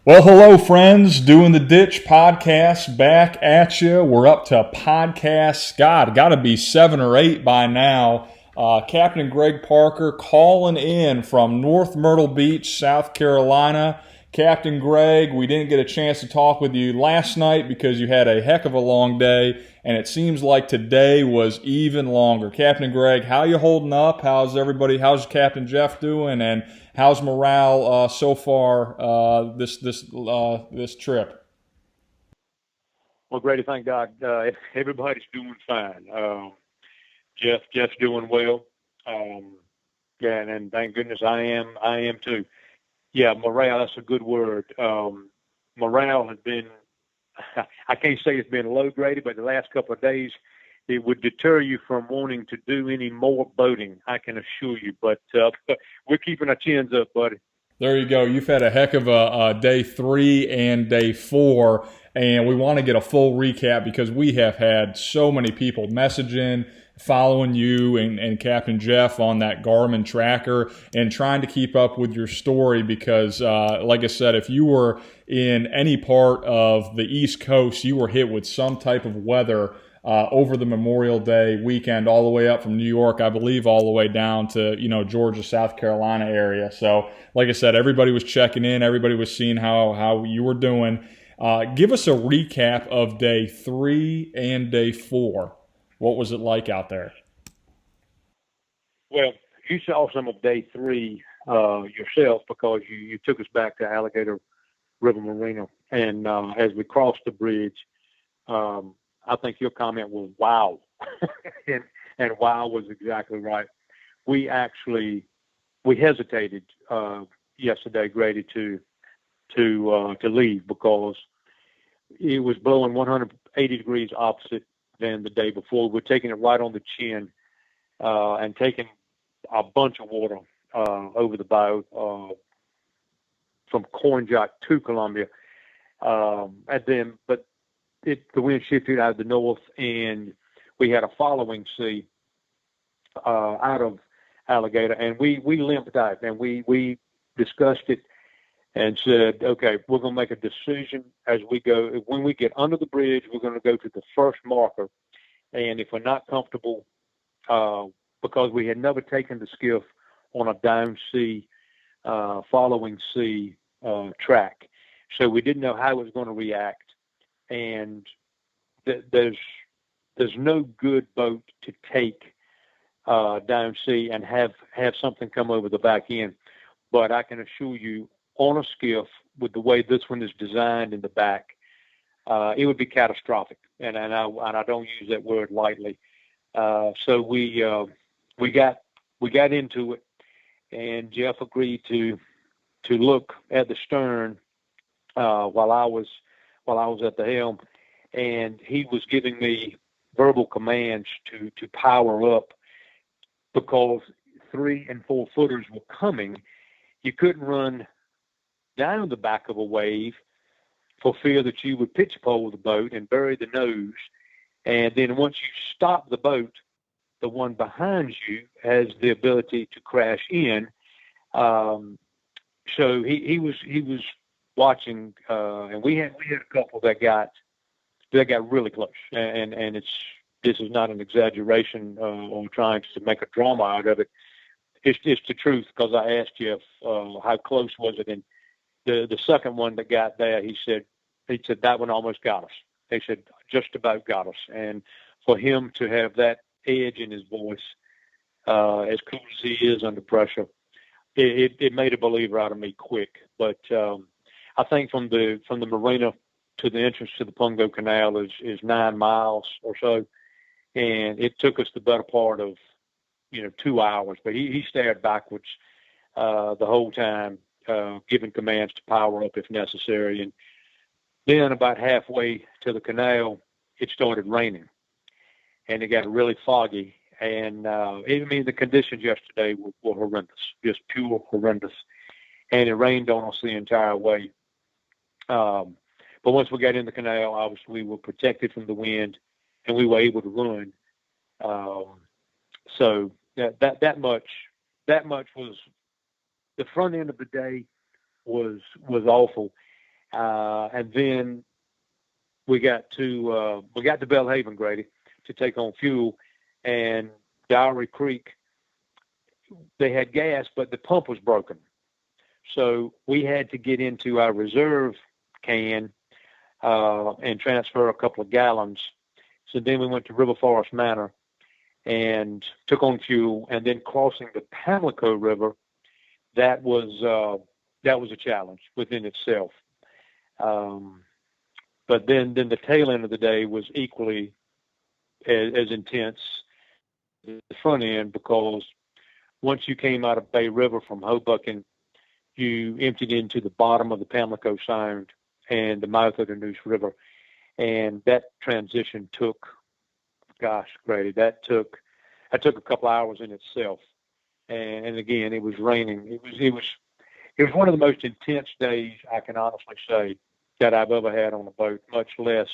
Well, hello, friends. Doing the Ditch podcast back at you. We're up to podcast, God, got to be 7 or 8 by now. Captain Greg Parker calling in from North Myrtle Beach, South Carolina. Captain Greg, we didn't get a chance to talk with you last night because you had a heck of a long day, and it seems like today was even longer. Captain Greg, how you holding up? How's everybody? How's Captain Jeff doing? And how's morale so far this trip? Well, Grady, thank God, everybody's doing fine. Jeff's doing well. Um, yeah, and thank goodness I am too. Yeah, morale, that's a good word. Morale has been, I can't say it's been low, Grady, but the last couple of days, it would deter you from wanting to do any more boating, I can assure you. But we're keeping our chins up, buddy. There you go. You've had a heck of a day 3 and day 4, and we want to get a full recap because we have had so many people messaging, following you and Captain Jeff on that Garmin tracker, and trying to keep up with your story because, like I said, if you were in any part of the East Coast, you were hit with some type of weather over the Memorial Day weekend, all the way up from New York, I believe, all the way down to Georgia, South Carolina area. So, like I said, everybody was checking in, everybody was seeing how you were doing. Give us a recap of day 3 and day 4. What was it like out there? Well, you saw some of day three yourself because you took us back to Alligator River Marina. And as we crossed the bridge, um, I think your comment was "wow," and "wow" was exactly right. We actually we hesitated yesterday, Grady, to leave because it was blowing 180 degrees opposite than the day before. We're taking it right on the chin and taking a bunch of water over the bow from Corn Jack to Columbia, but the wind shifted out of the north, and we had a following sea out of Alligator, and we limped out, and we discussed it and said, okay, we're going to make a decision as we go. When we get under the bridge, we're going to go to the first marker, and if we're not comfortable, uh, because we had never taken the skiff on a down sea, following sea track, so we didn't know how it was going to react, and th- there's there's no good boat to take down sea and have something come over the back end. But I can assure you, on a skiff with the way this one is designed in the back, it would be catastrophic, and I don't use that word lightly. So we got we got into it, and Jeff agreed to look at the stern while I was at the helm, and he was giving me verbal commands to power up because 3 and 4 footers were coming. You couldn't run down the back of a wave for fear that you would pitch pole the boat and bury the nose. And then once you stop the boat, the one behind you has the ability to crash in. Um, so he was watching, and we had a couple that got really close, and this is not an exaggeration or trying to make a drama out of it. It's the truth because I asked Jeff how close was it, and the second one that got there, he said that one almost got us. He said just about got us, and for him to have that edge in his voice, as cool as he is under pressure, it made a believer out of me quick. But I think from the marina to the entrance to the Pungo Canal is 9 miles or so, and it took us the better part of 2 hours. But he stared backwards the whole time, giving commands to power up if necessary. And then about halfway to the canal, it started raining, and it got really foggy. And the conditions yesterday were horrendous, just pure horrendous. And it rained on us the entire way. Um, but once we got in the canal, obviously we were protected from the wind, and we were able to run. Um, so that much was the front end of the day was awful. And then we got to Belhaven, Grady, to take on fuel, and Diary Creek, they had gas, but the pump was broken. So we had to get into our reserve can and transfer a couple of gallons. So then we went to River Forest Manor and took on fuel, and then crossing the Pamlico River, that was a challenge within itself. But then the tail end of the day was equally as intense as the front end, because once you came out of Bay River from Hoboken, you emptied into the bottom of the Pamlico Sound and the mouth of the Neuse River. And that transition took, gosh, Grady, that took a couple hours in itself. And again, it was raining. It was one of the most intense days, I can honestly say, that I've ever had on a boat, much less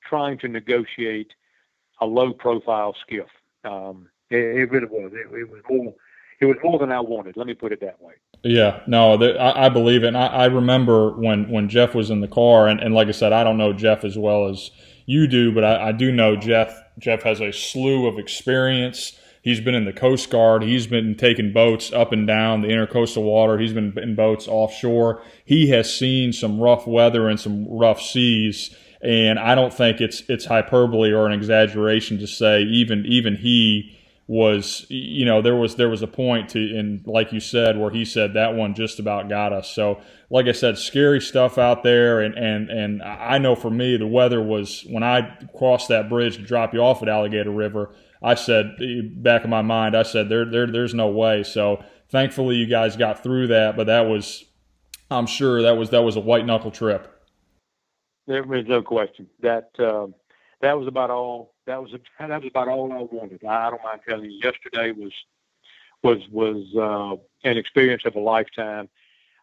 trying to negotiate a low-profile skiff. It really was. It was more than I wanted. Let me put it that way. Yeah, no, I believe it. And I remember when Jeff was in the car, and like I said, I don't know Jeff as well as you do, but I do know Jeff. Jeff has a slew of experience. He's been in the Coast Guard. He's been taking boats up and down the intercoastal water. He's been in boats offshore. He has seen some rough weather and some rough seas. And I don't think it's hyperbole or an exaggeration to say even he was, there was a point to, and like you said, where he said that one just about got us. So like I said, scary stuff out there. And I know for me, the weather was, when I crossed that bridge to drop you off at Alligator River, I said, back in my mind, I said, there's no way. So thankfully you guys got through that, but I'm sure that was a white knuckle trip. There was no question that was about all. That was about all I wanted. I don't mind telling you. Yesterday was an experience of a lifetime.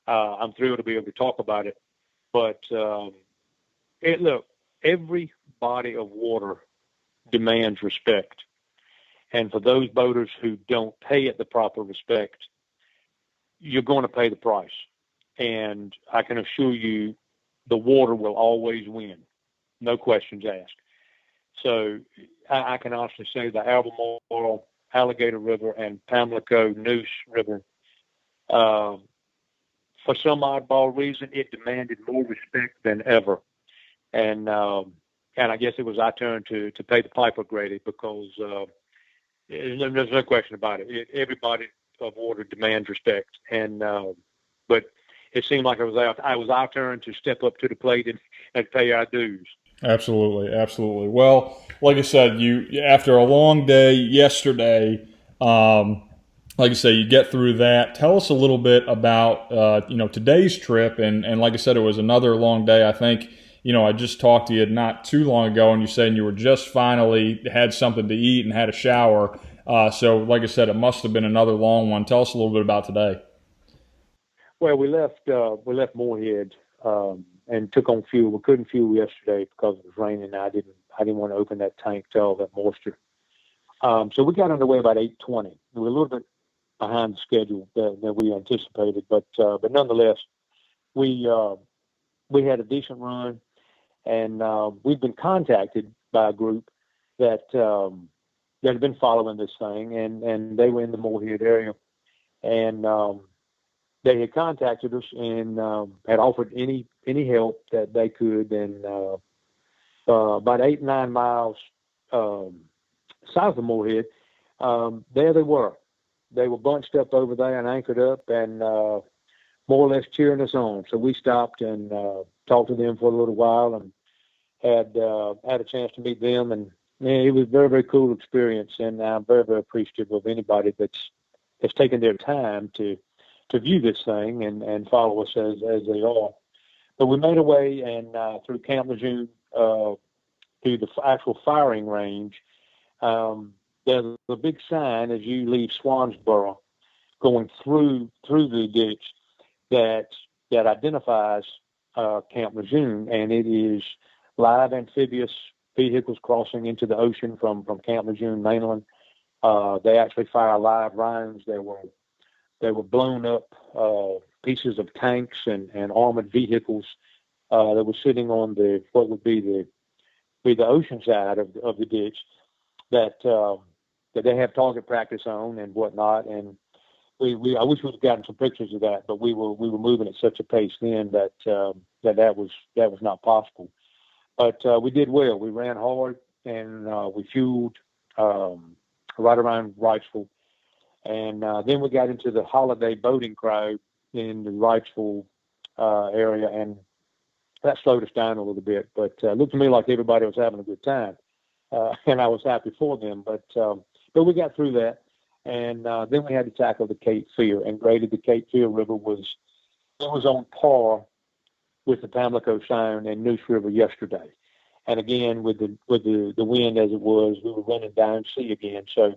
I'm thrilled to be able to talk about it. But look, every body of water demands respect, and for those boaters who don't pay it the proper respect, you're going to pay the price. And I can assure you, the water will always win, no questions asked. So I can honestly say the Albemarle, Alligator River, and Pamlico Neuse River, for some oddball reason, it demanded more respect than ever. And I guess it was our turn to pay the piper, Grady, because there's no question about it. Everybody of water demands respect, but it seemed like it was our turn to step up to the plate and pay our dues. Absolutely, absolutely. Well, like I said, you after a long day yesterday, like I say, you get through that. Tell us a little bit about today's trip, and like I said, it was another long day. I think I just talked to you not too long ago, and you said you were just finally had something to eat and had a shower. So, like I said, it must have been another long one. Tell us a little bit about today. Well, we left Moorhead and took on fuel. We couldn't fuel yesterday because it was raining. I didn't want to open that tank to all that moisture. So we got underway about 8:20. We were a little bit behind the schedule that we anticipated, but nonetheless, we had a decent run, and we've been contacted by a group that had been following this thing, and they were in the Moorhead area, and they had contacted us and had offered any help that they could. And about 8-9 miles south of Moorhead, there they were. They were bunched up over there and anchored up and more or less cheering us on. So we stopped and talked to them for a little while and had a chance to meet them. And it was a very, very cool experience. And I'm very, very appreciative of anybody that's taken their time to view this thing and follow us as they are. But we made our way and through Camp Lejeune to the actual firing range. There's a big sign as you leave Swansboro going through the ditch that identifies Camp Lejeune, and it is live amphibious vehicles crossing into the ocean from Camp Lejeune mainland. They actually fire live rounds. They were blown up pieces of tanks and armored vehicles that was sitting on what would be the ocean side of the ditch that they have target practice on and whatnot. And I wish we'd gotten some pictures of that, but we were moving at such a pace then that was not possible. But we did well. We ran hard and we fueled right around Wrightsville, and then we got into the holiday boating crowd in the Wrightsville area, and that slowed us down a little bit. But it looked to me like everybody was having a good time, and I was happy for them. But we got through that, and then we had to tackle the Cape Fear. And graded, the Cape Fear River was on par with the Pamlico Sound and Neuse River yesterday. And again, with the wind as it was, we were running down sea again. So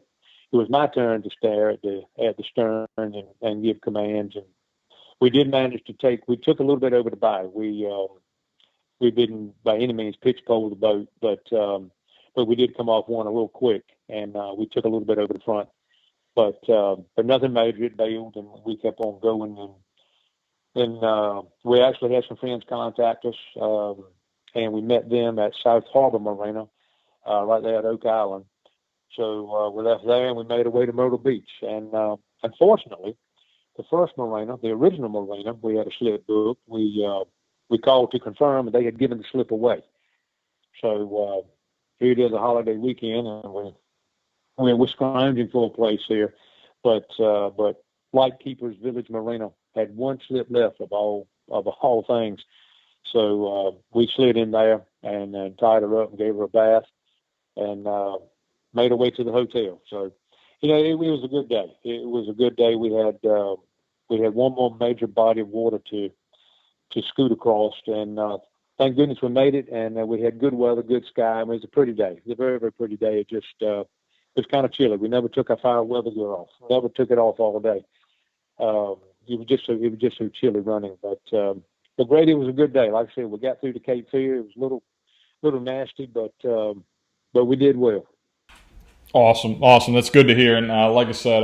it was my turn to stare at the stern and give commands. And we did manage to we took a little bit over the bow. We didn't by any means pitch pole the boat, but we did come off one a little quick, and we took a little bit over the front. But nothing major. It bailed, and we kept on going. And we actually had some friends contact us, and we met them at South Harbor Marina, right there at Oak Island. So we left there, and we made our way to Myrtle Beach. And unfortunately, the first marina, the original marina, we had a slip booked. We called to confirm, and they had given the slip away. So here it is, a holiday weekend, and we're scrounging for a place here. But Lightkeepers Village Marina had one slip left of all things. So we slid in there and tied her up and gave her a bath, and made our way to the hotel. So, it was a good day. It was a good day. We had one more major body of water to scoot across, and thank goodness we made it. And we had good weather, good sky. It was a pretty day. It was a very, very pretty day. It was kind of chilly. We never took our fire weather gear off. Never took it off all day. It was just so chilly running. But Grady, it was a good day. Like I said, we got through the Cape Fear. It was a little nasty, but we did well. Awesome. That's good to hear. And like I said,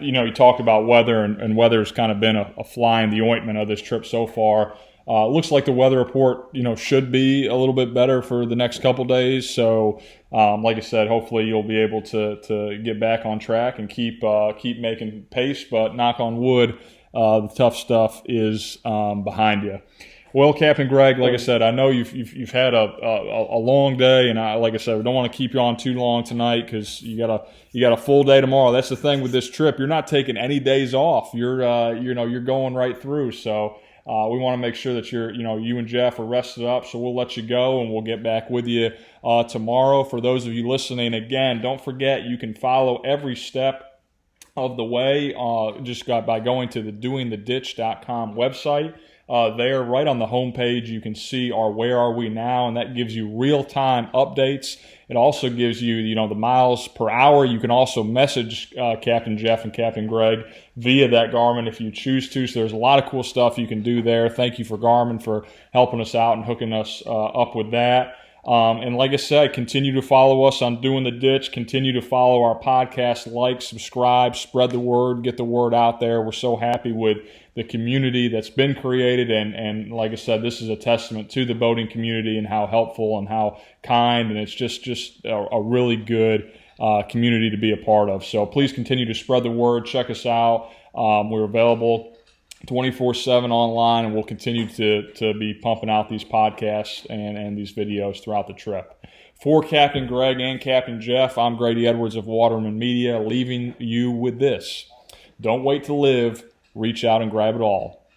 you talked about weather, and weather's kind of been a fly in the ointment of this trip so far. Looks like the weather report, should be a little bit better for the next couple days. So, like I said, hopefully you'll be able to get back on track and keep making pace. But knock on wood, the tough stuff is behind you. Well, Captain Greg, like I said, I know you've had a long day, and like I said, we don't want to keep you on too long tonight because you got a full day tomorrow. That's the thing with this trip; you're not taking any days off. You're going right through. So we want to make sure that you and Jeff are rested up. So we'll let you go, and we'll get back with you tomorrow. For those of you listening, again, don't forget you can follow every step of the way just by going to the doingtheditch.com website. There, right on the homepage, you can see our Where Are We Now, and that gives you real-time updates. It also gives you, the miles per hour. You can also message Captain Jeff and Captain Greg via that Garmin if you choose to. So there's a lot of cool stuff you can do there. Thank you for Garmin for helping us out and hooking us up with that. And like I said, continue to follow us on Doing the Ditch. Continue to follow our podcast, like, subscribe, spread the word, get the word out there. We're so happy with the community that's been created. And like I said, this is a testament to the boating community and how helpful and how kind. And it's just a really good community to be a part of. So please continue to spread the word. Check us out. We're available 24/7 online, and we'll continue to be pumping out these podcasts and these videos throughout the trip. For Captain Greg and Captain Jeff, I'm Grady Edwards of Waterman Media, leaving you with this. Don't wait to live. Reach out and grab it all.